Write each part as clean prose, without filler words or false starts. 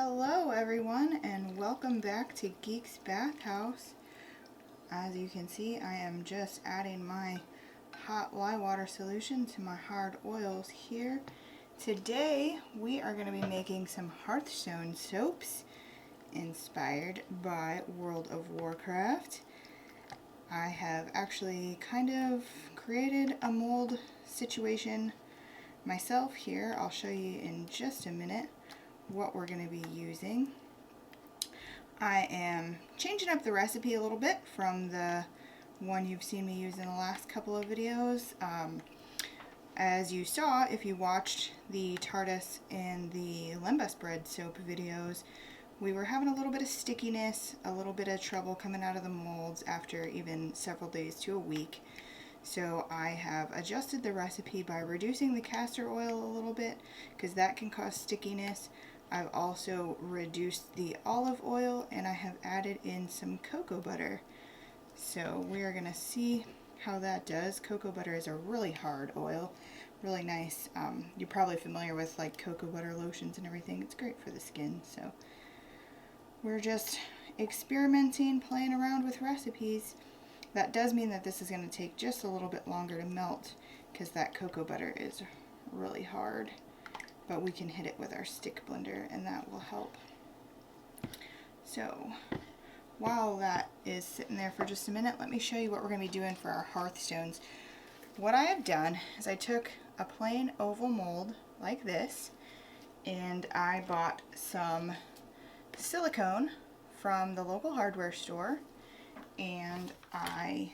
Hello everyone and welcome back to Geek's Bathhouse. As you can see, I am just adding my hot lye water solution to my hard oils here. Today we are going to be making some Hearthstone soaps inspired by World of Warcraft. I have actually kind of created a mold situation myself here. I'll show you in just a minute what we're going to be using. I am changing up the recipe a little bit from the one you've seen me use in the last couple of videos. As you saw, if you watched the TARDIS and the lembas bread soap videos, we were having a little bit of stickiness, a little bit of trouble coming out of the molds after even several days to a week. So I have adjusted the recipe by reducing the castor oil a little bit because that can cause stickiness. I've also reduced the olive oil and I have added in some cocoa butter. So we are going to see how that does. Cocoa butter is a really hard oil, really nice. You're probably familiar with like cocoa butter lotions and everything. It's great for the skin. So we're just experimenting, playing around with recipes. That does mean that this is going to take just a little bit longer to melt because that cocoa butter is really hard. But we can hit it with our stick blender and that will help. So while that is sitting there for just a minute, let me show you what we're going to be doing for our Hearthstones. What I have done is I took a plain oval mold like this and I bought some silicone from the local hardware store and I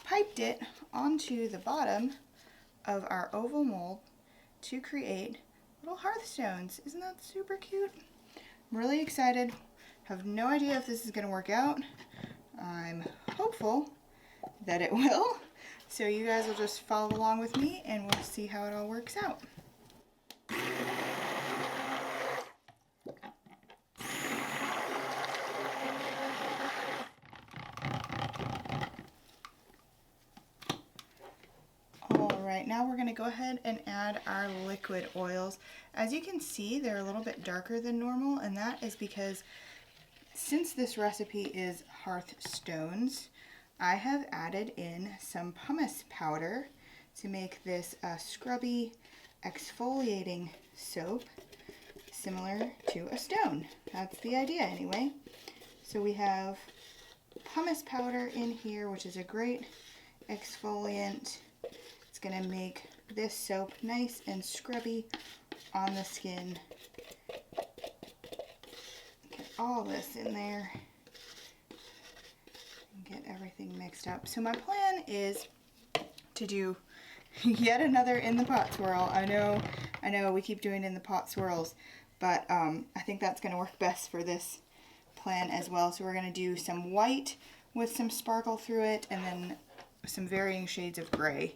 piped it onto the bottom of our oval mold to create little Hearthstones. Isn't that super cute? I'm really excited. Have no idea if this is going to work out. I'm hopeful that it will. So you guys will just follow along with me and we'll see how it all works out. Alright, now we're going to go ahead and add our liquid oils. As you can see, they're a little bit darker than normal, and that is because since this recipe is Hearthstones, I have added in some pumice powder to make this a scrubby, exfoliating soap similar to a stone. That's the idea anyway. So we have pumice powder in here, which is a great exfoliant. It's going to make this soap nice and scrubby on the skin. Get all this in there and get everything mixed up. So my plan is to do yet another in the pot swirl. I know we keep doing in the pot swirls, but I think that's going to work best for this plan as well. So we're going to do some white with some sparkle through it and then some varying shades of gray.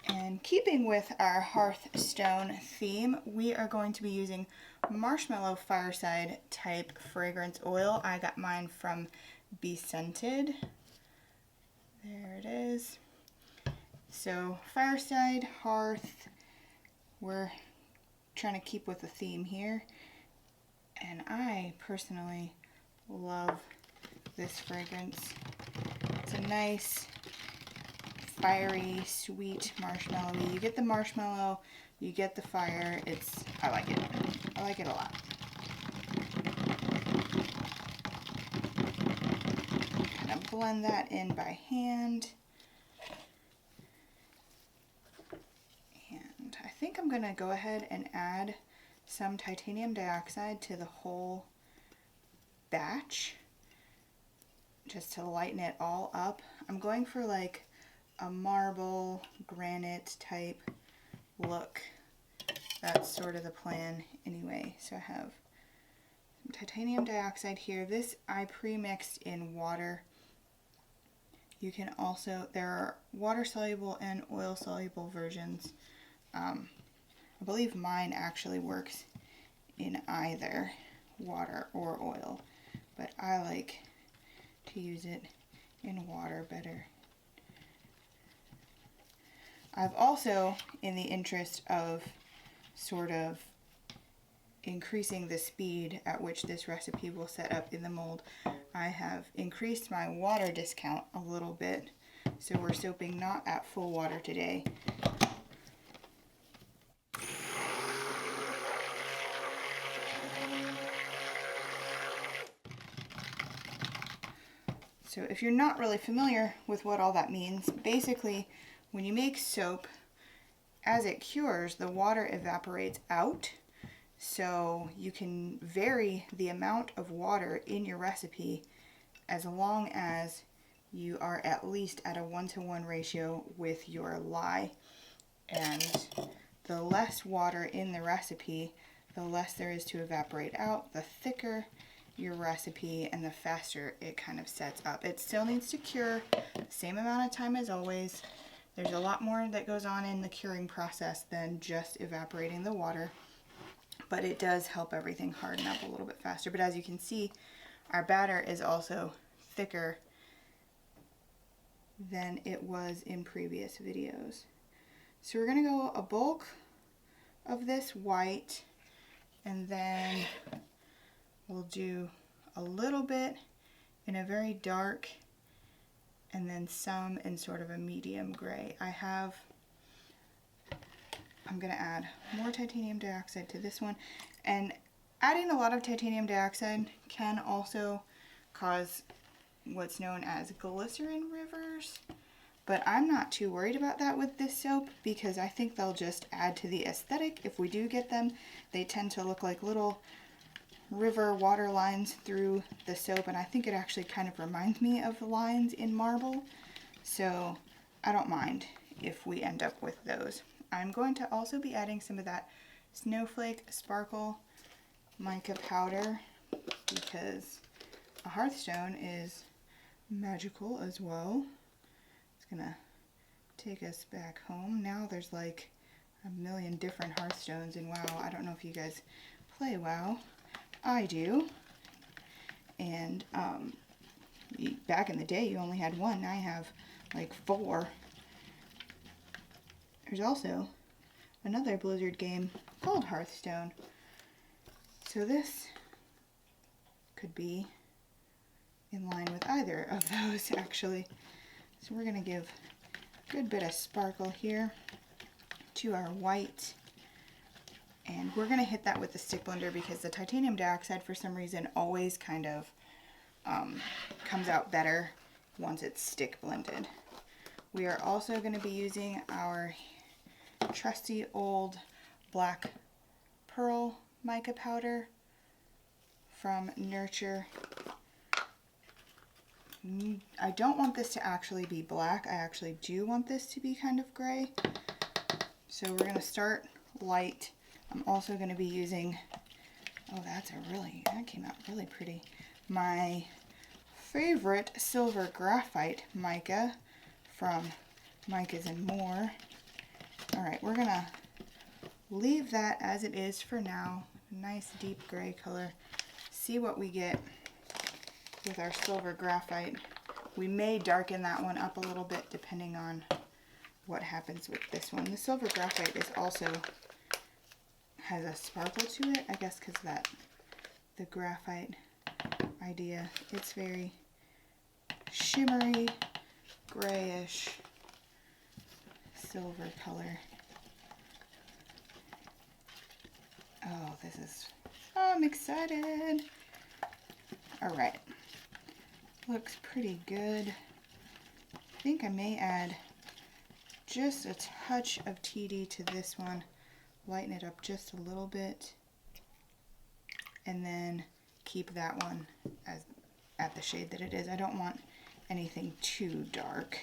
And keeping with our Hearthstone theme, we are going to be using marshmallow fireside type fragrance oil. I got mine from Be Scented. There it is. So fireside, hearth, we're trying to keep with the theme here. And I personally love this fragrance. It's a nice fiery, sweet marshmallow. You get the marshmallow, you get the fire. I like it. I like it a lot. Kind of blend that in by hand. And I think I'm going to go ahead and add some titanium dioxide to the whole batch just to lighten it all up. I'm going for like a marble, granite type look. That's sort of the plan anyway. So I have some titanium dioxide here. This I pre-mixed in water. You can also, there are water soluble and oil soluble versions. I believe mine actually works in either water or oil, but I like to use it in water better. I've also, in the interest of sort of increasing the speed at which this recipe will set up in the mold, I have increased my water discount a little bit, so we're soaping not at full water today. So if you're not really familiar with what all that means, basically when you make soap, as it cures, the water evaporates out. So you can vary the amount of water in your recipe as long as you are at least at a 1-to-1 ratio with your lye. And the less water in the recipe, the less there is to evaporate out, the thicker your recipe and the faster it kind of sets up. It still needs to cure the same amount of time as always. There's a lot more that goes on in the curing process than just evaporating the water, but it does help everything harden up a little bit faster. But as you can see, our batter is also thicker than it was in previous videos. So we're gonna go a bulk of this white, and then we'll do a little bit in a very dark, and then some in sort of a medium gray. I'm gonna add more titanium dioxide to this one, and adding a lot of titanium dioxide can also cause what's known as glycerin rivers, but I'm not too worried about that with this soap because I think they'll just add to the aesthetic. If we do get them, they tend to look like little river water lines through the soap, and I think it actually kind of reminds me of the lines in marble, so I don't mind if we end up with those. I'm going to also be adding some of that snowflake sparkle mica powder because a Hearthstone is magical as well. It's gonna take us back home. Now there's like a million different Hearthstones in WoW. I don't know if you guys play WoW. I do, and back in the day you only had one. Now I have like 4. There's also another Blizzard game called Hearthstone, so this could be in line with either of those actually. So we're gonna give a good bit of sparkle here to our white. And we're going to hit that with the stick blender because the titanium dioxide, for some reason, always kind of comes out better once it's stick blended. We are also going to be using our trusty old black pearl mica powder from Nurture. I don't want this to actually be black. I actually do want this to be kind of gray. So we're going to start light. I'm also going to be using, oh, that came out really pretty, my favorite silver graphite mica from Micas and More. All right, we're going to leave that as it is for now. Nice deep gray color. See what we get with our silver graphite. We may darken that one up a little bit depending on what happens with this one. The silver graphite is also has a sparkle to it, I guess because the graphite idea. It's very shimmery, grayish, silver color. Oh, I'm excited. All right, looks pretty good. I think I may add just a touch of TD to this one. Lighten it up just a little bit, and then keep that one at the shade that it is. I don't want anything too dark.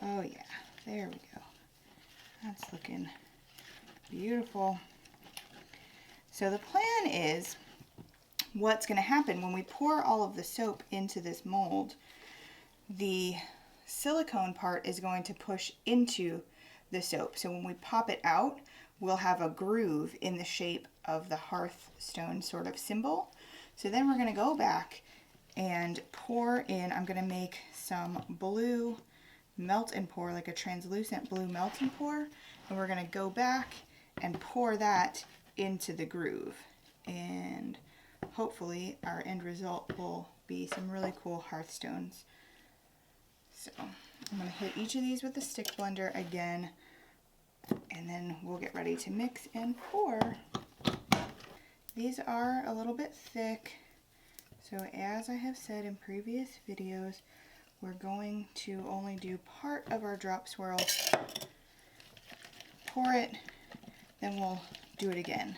Oh yeah, there we go. That's looking beautiful. So the plan is, what's going to happen when we pour all of the soap into this mold, the silicone part is going to push into the soap. So when we pop it out, will have a groove in the shape of the Hearthstone sort of symbol. So then we're going to go back and pour in, I'm going to make some blue melt and pour, like a translucent blue melt and pour, and we're going to go back and pour that into the groove, and hopefully our end result will be some really cool Hearthstones. So I'm going to hit each of these with a stick blender again, and then we'll get ready to mix and pour. These are a little bit thick, so as I have said in previous videos, we're going to only do part of our drop swirl, pour it, then we'll do it again.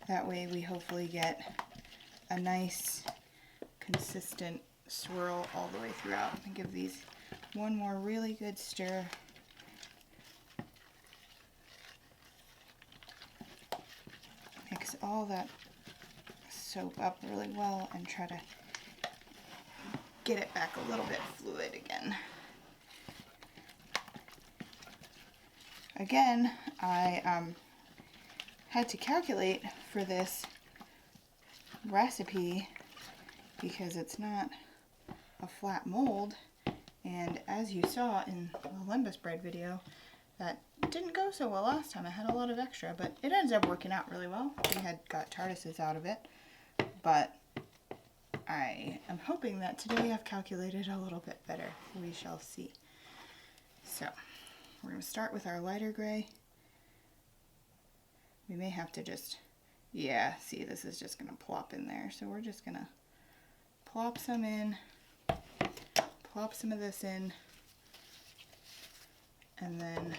That way we hopefully get a nice consistent swirl all the way throughout. And give these one more really good stir. Mix all that soap up really well and try to get it back a little bit fluid again. Again, I had to calculate for this recipe because it's not a flat mold, and as you saw in the Limbus bread video, that didn't go so well last time. I had a lot of extra, but it ended up working out really well. We had got TARDISes out of it, but I am hoping that today I've calculated a little bit better. We shall see. So we're going to start with our lighter gray. We may have to just, yeah, see, this is just going to plop in there. So we're just going to plop some in, plop some of this in, and then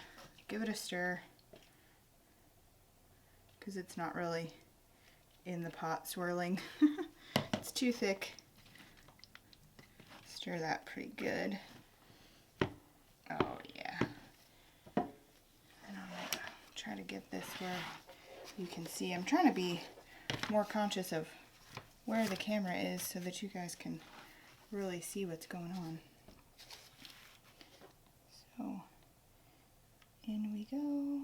give it a stir, because it's not really in the pot swirling. It's too thick. Stir that pretty good. Oh yeah. And I'm gonna try to get this where you can see. I'm trying to be more conscious of where the camera is so that you guys can really see what's going on. So in we go.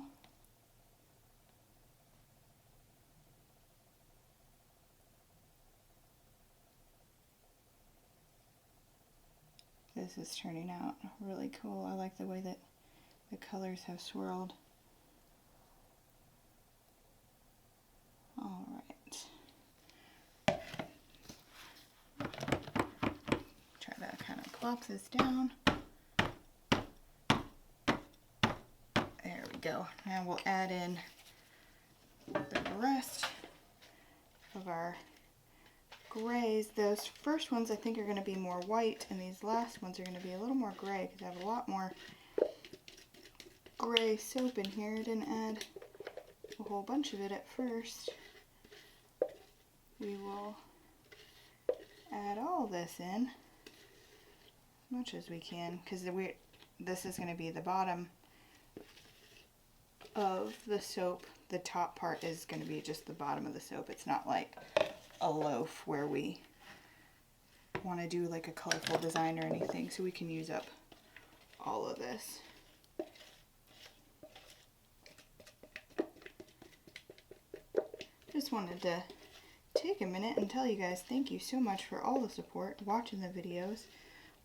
This is turning out really cool. I like the way that the colors have swirled. All right. Try to kind of plop this down. There we go. Now we'll add in the rest of our grays. Those first ones I think are going to be more white, and these last ones are going to be a little more gray because I have a lot more gray soap in here. I didn't add a whole bunch of it at first. We will add all this in as much as we can, because this is going to be the bottom of the soap. The top part is going to be just the bottom of the soap. It's not like a loaf where we want to do like a colorful design or anything, so we can use up all of this. Just wanted to take a minute and tell you guys thank you so much for all the support, watching the videos,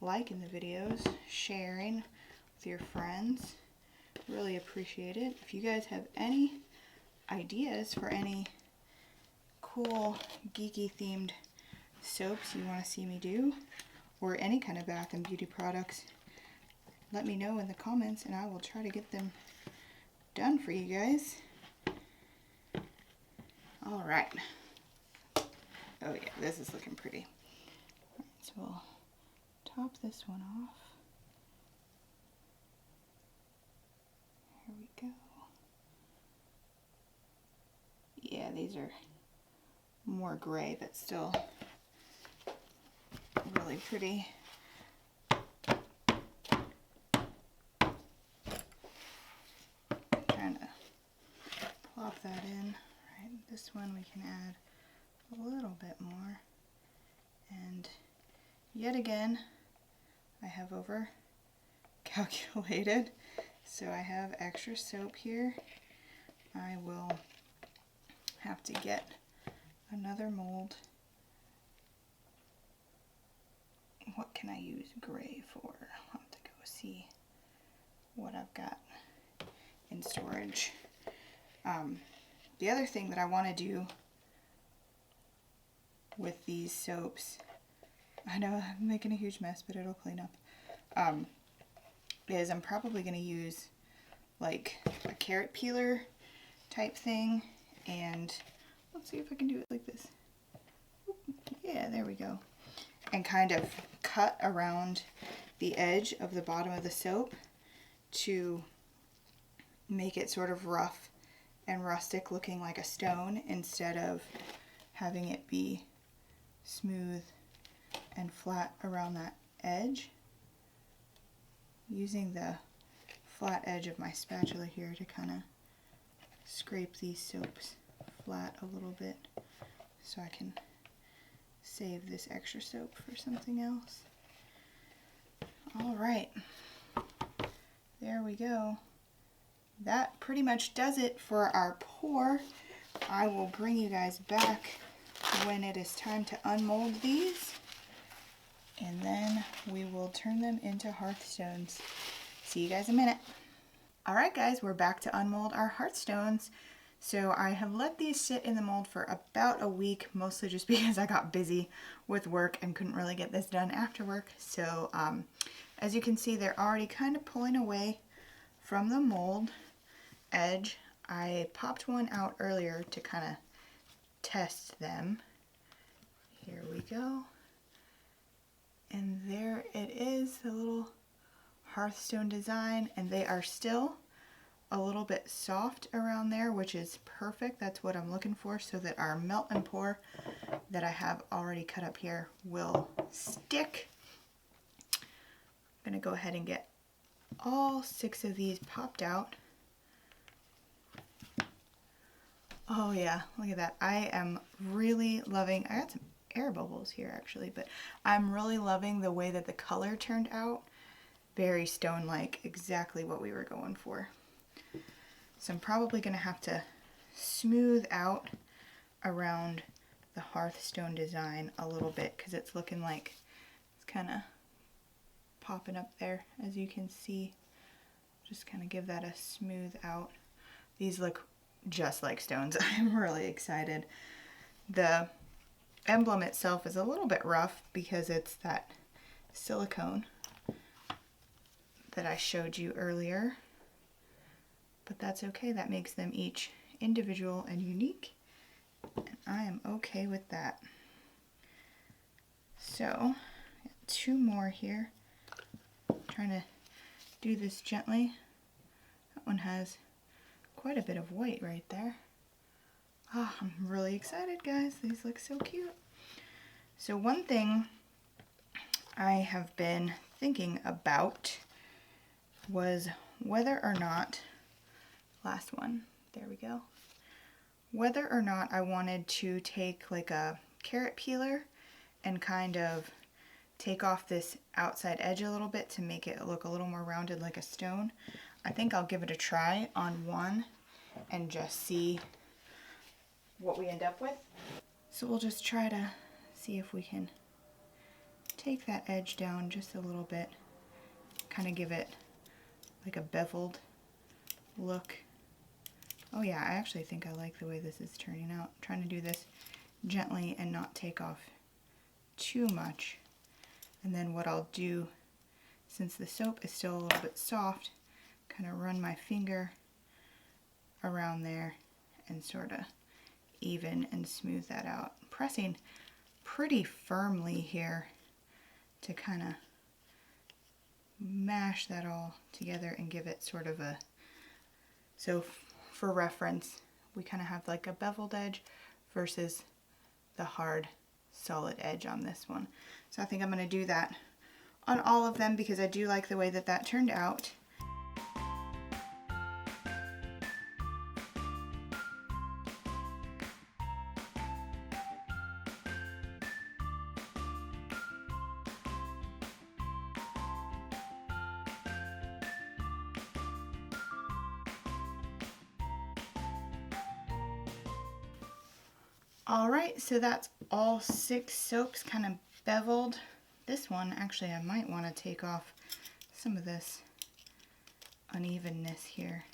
liking the videos, sharing with your friends. Really appreciate it. If you guys have any ideas for any cool geeky themed soaps you want to see me do, or any kind of bath and beauty products, let me know in the comments and I will try to get them done for you guys. Alright. Oh yeah, this is looking pretty. Alright, so we'll top this one off. Here we go. Yeah, these are more gray, but still really pretty. Trying to plop that in. Right, this one we can add a little bit more. And yet again, I have over calculated. So I have extra soap here. I will have to get another mold. What can I use gray for? I'll have to go see what I've got in storage. The other thing that I want to do with these soaps, I know I'm making a huge mess, but it'll clean up, is I'm probably going to use like a carrot peeler type thing, and let's see if I can do it like this. Yeah, there we go. And kind of cut around the edge of the bottom of the soap to make it sort of rough and rustic, looking like a stone, instead of having it be smooth and flat around that edge. Using the flat edge of my spatula here to kind of scrape these soaps flat a little bit so I can save this extra soap for something else. All right, there we go. That pretty much does it for our pour. I will bring you guys back when it is time to unmold these, and then we will turn them into Hearthstones. See you guys in a minute. All right guys, we're back to unmold our Hearthstones. So I have let these sit in the mold for about a week, mostly just because I got busy with work and couldn't really get this done after work. So as you can see, they're already kind of pulling away from the mold edge. I popped one out earlier to kind of test them. Here we go. And there it is, the little Hearthstone design, and they are still a little bit soft around there, which is perfect. That's what I'm looking for, so that our melt and pour that I have already cut up here will stick. I'm gonna go ahead and get all 6 of these popped out. Oh yeah, look at that. I am really loving, I got some air bubbles here actually, but I'm really loving the way that the color turned out. Very stone-like, exactly what we were going for. So I'm probably going to have to smooth out around the Hearthstone design a little bit, because it's looking like it's kind of popping up there, as you can see. Just kind of give that a smooth out. These look just like stones. I'm really excited. The emblem itself is a little bit rough because it's that silicone that I showed you earlier. But that's okay, that makes them each individual and unique, and I am okay with that. So, 2 more here. I'm trying to do this gently. That one has quite a bit of white right there. Oh, I'm really excited, guys. These look so cute. So one thing I have been thinking about was whether or not, last one, there we go, whether or not I wanted to take like a carrot peeler and kind of take off this outside edge a little bit to make it look a little more rounded like a stone. I think I'll give it a try on one and just see what we end up with. So we'll just try to see if we can take that edge down just a little bit, kind of give it like a beveled look. Oh yeah, I actually think I like the way this is turning out. I'm trying to do this gently and not take off too much. And then what I'll do, since the soap is still a little bit soft, kind of run my finger around there and sort of even and smooth that out. Pressing pretty firmly here to kind of mash that all together and give it sort of a, so for reference, we kind of have like a beveled edge versus the hard solid edge on this one. So I think I'm going to do that on all of them because I do like the way that that turned out. Alright, so that's all 6 soaps kind of beveled. This one, actually, I might want to take off some of this unevenness here.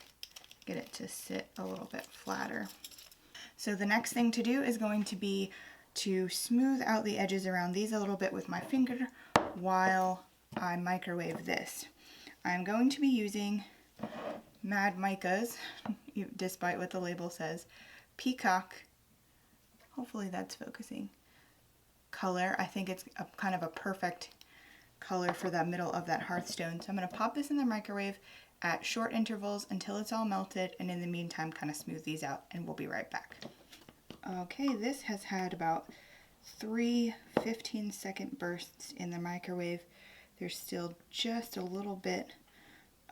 Get it to sit a little bit flatter. So the next thing to do is going to be to smooth out the edges around these a little bit with my finger while I microwave this. I'm going to be using Mad Micas, despite what the label says, Peacock, hopefully that's focusing, color. I think it's a kind of a perfect color for the middle of that Hearthstone. So I'm going to pop this in the microwave at short intervals until it's all melted, and in the meantime kind of smooth these out, and we'll be right back. Okay, this has had about 3 15-second bursts in the microwave. There's still just a little bit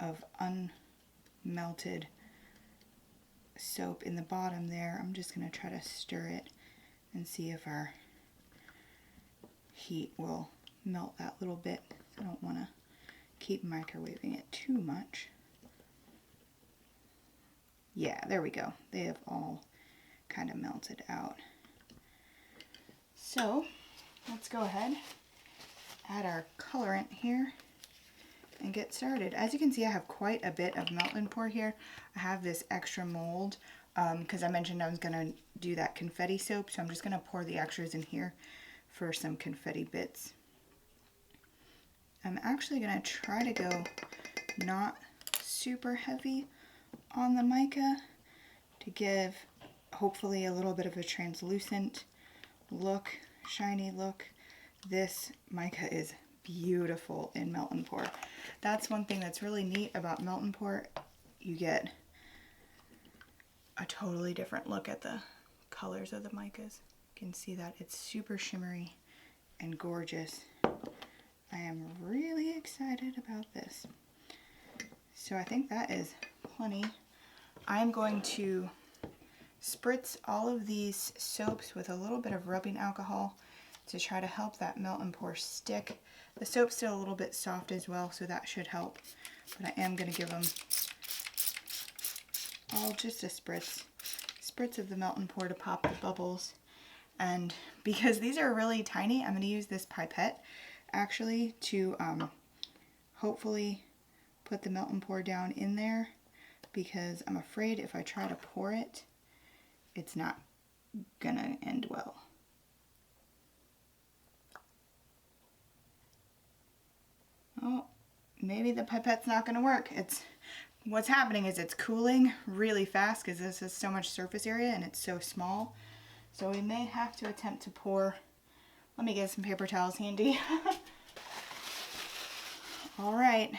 of unmelted soap in the bottom there. I'm just going to try to stir it and see if our heat will melt that little bit. I don't want to keep microwaving it too much. Yeah, there we go. They have all kind of melted out. So let's go ahead, add our colorant here and get started. As you can see, I have quite a bit of melt and pour here. I have this extra mold because I mentioned I was going to do that confetti soap, so I'm just going to pour the extras in here for some confetti bits. I'm actually going to try to go not super heavy on the mica to give hopefully a little bit of a translucent look, shiny look. This mica is beautiful in melt and pour. That's one thing that's really neat about melt and pour. You get a totally different look at the colors of the micas. You can see that it's super shimmery and gorgeous. I am really excited about this. So I think that is plenty. I'm going to spritz all of these soaps with a little bit of rubbing alcohol to try to help that melt and pour stick. The soap's still a little bit soft as well, so that should help. But I am going to give them all just a spritz of the melt and pour to pop the bubbles. And because these are really tiny, I'm going to use this pipette actually to hopefully put the melt and pour down in there, because I'm afraid if I try to pour it, it's not gonna end well. Oh, maybe the pipette's not gonna work. What's happening is it's cooling really fast because this is so much surface area and it's so small. So we may have to attempt to pour. Let me get some paper towels handy. All right.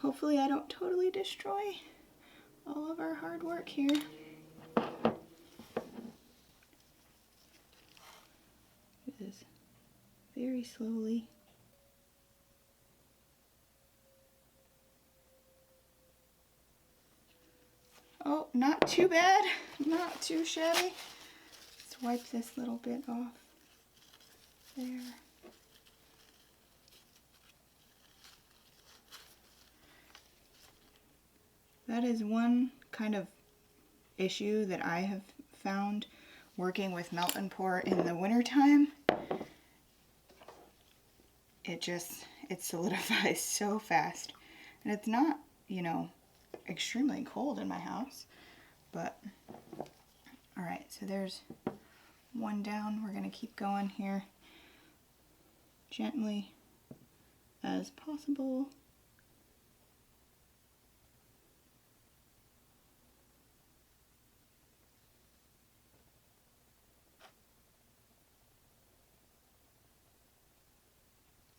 Hopefully I don't totally destroy all of our hard work here. Do this very slowly. Oh, not too bad, not too shabby. Let's wipe this little bit off there. That is one kind of issue that I have found working with melt and pour in the wintertime. It solidifies so fast. And it's not, you know, extremely cold in my house, but all right, so there's one down. We're going to keep going here gently as possible.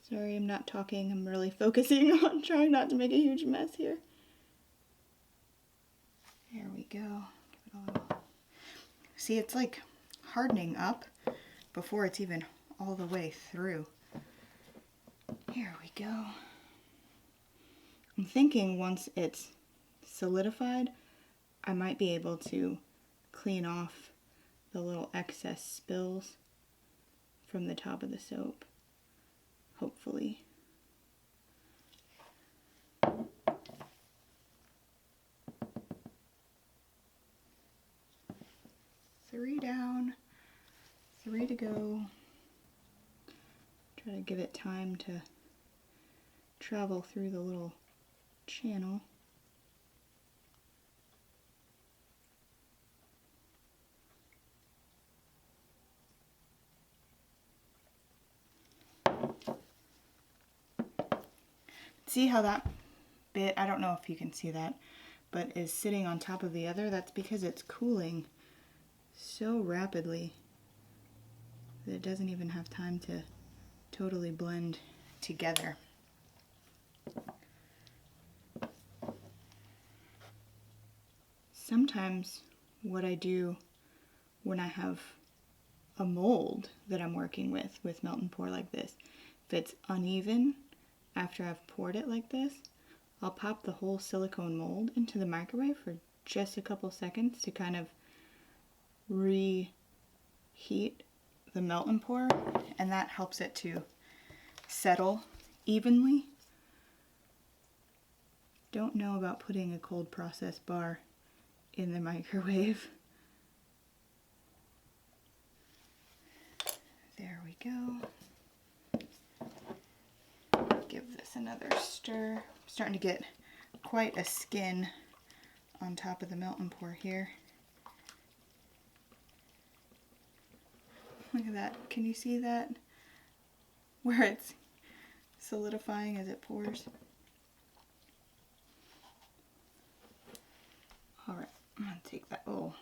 Sorry, I'm not talking. I'm really focusing on trying not to make a huge mess here. There we go. Give it a little. See, it's like hardening up before it's even all the way through. Here we go. I'm thinking once it's solidified, I might be able to clean off the little excess spills from the top of the soap. Hopefully. 3 down, 3 to go. Try to give it time to travel through the little channel. See how that bit, I don't know if you can see that, but is sitting on top of the other? That's because it's cooling so rapidly that it doesn't even have time to totally blend together. Sometimes what I do when I have a mold that I'm working with melt and pour like this, if it's uneven after I've poured it like this, I'll pop the whole silicone mold into the microwave for just a couple seconds to kind of reheat the melt and pour, and that helps it to settle evenly. Don't know about putting a cold process bar in the microwave. There we go. Give this another stir. I'm starting to get quite a skin on top of the melt and pour here. Look at that. Can you see that? Where it's solidifying as it pours. Alright, I'm going to take that little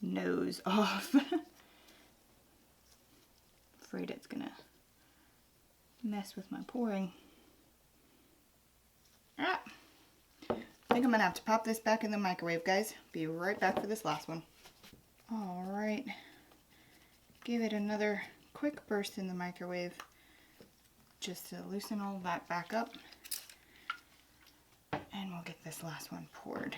nose off. Afraid it's going to mess with my pouring. Ah, I think I'm going to have to pop this back in the microwave, guys. Be right back for this last one. Alright. Give it another quick burst in the microwave just to loosen all that back up. And we'll get this last one poured.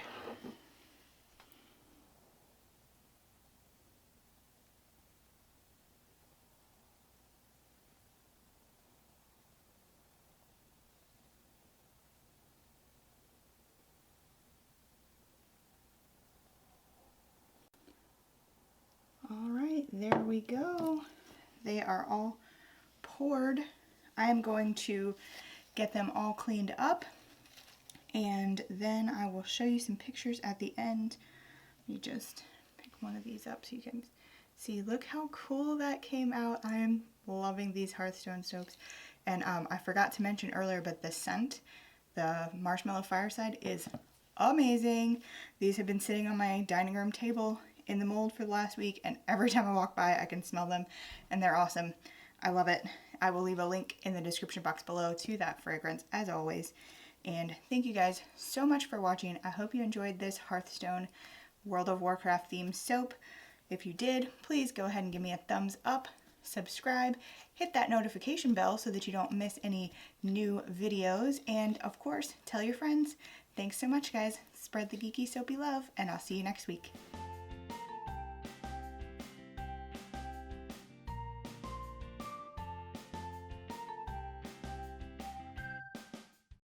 Alright, there we go. They are all poured. I am going to get them all cleaned up, and then I will show you some pictures at the end. Let me just pick one of these up so you can see. Look how cool that came out. I am loving these Hearthstone soaps. And I forgot to mention earlier, but the scent, the marshmallow fireside, is amazing. These have been sitting on my dining room table in the mold for the last week, and every time I walk by I can smell them, and they're awesome. I love it. I will leave a link in the description box below to that fragrance as always. And thank you guys so much for watching. I hope you enjoyed this Hearthstone World of Warcraft themed soap. If you did, please go ahead and give me a thumbs up, subscribe, hit that notification bell so that you don't miss any new videos, and of course, tell your friends. Thanks so much, guys. Spread the geeky soapy love, and I'll see you next week.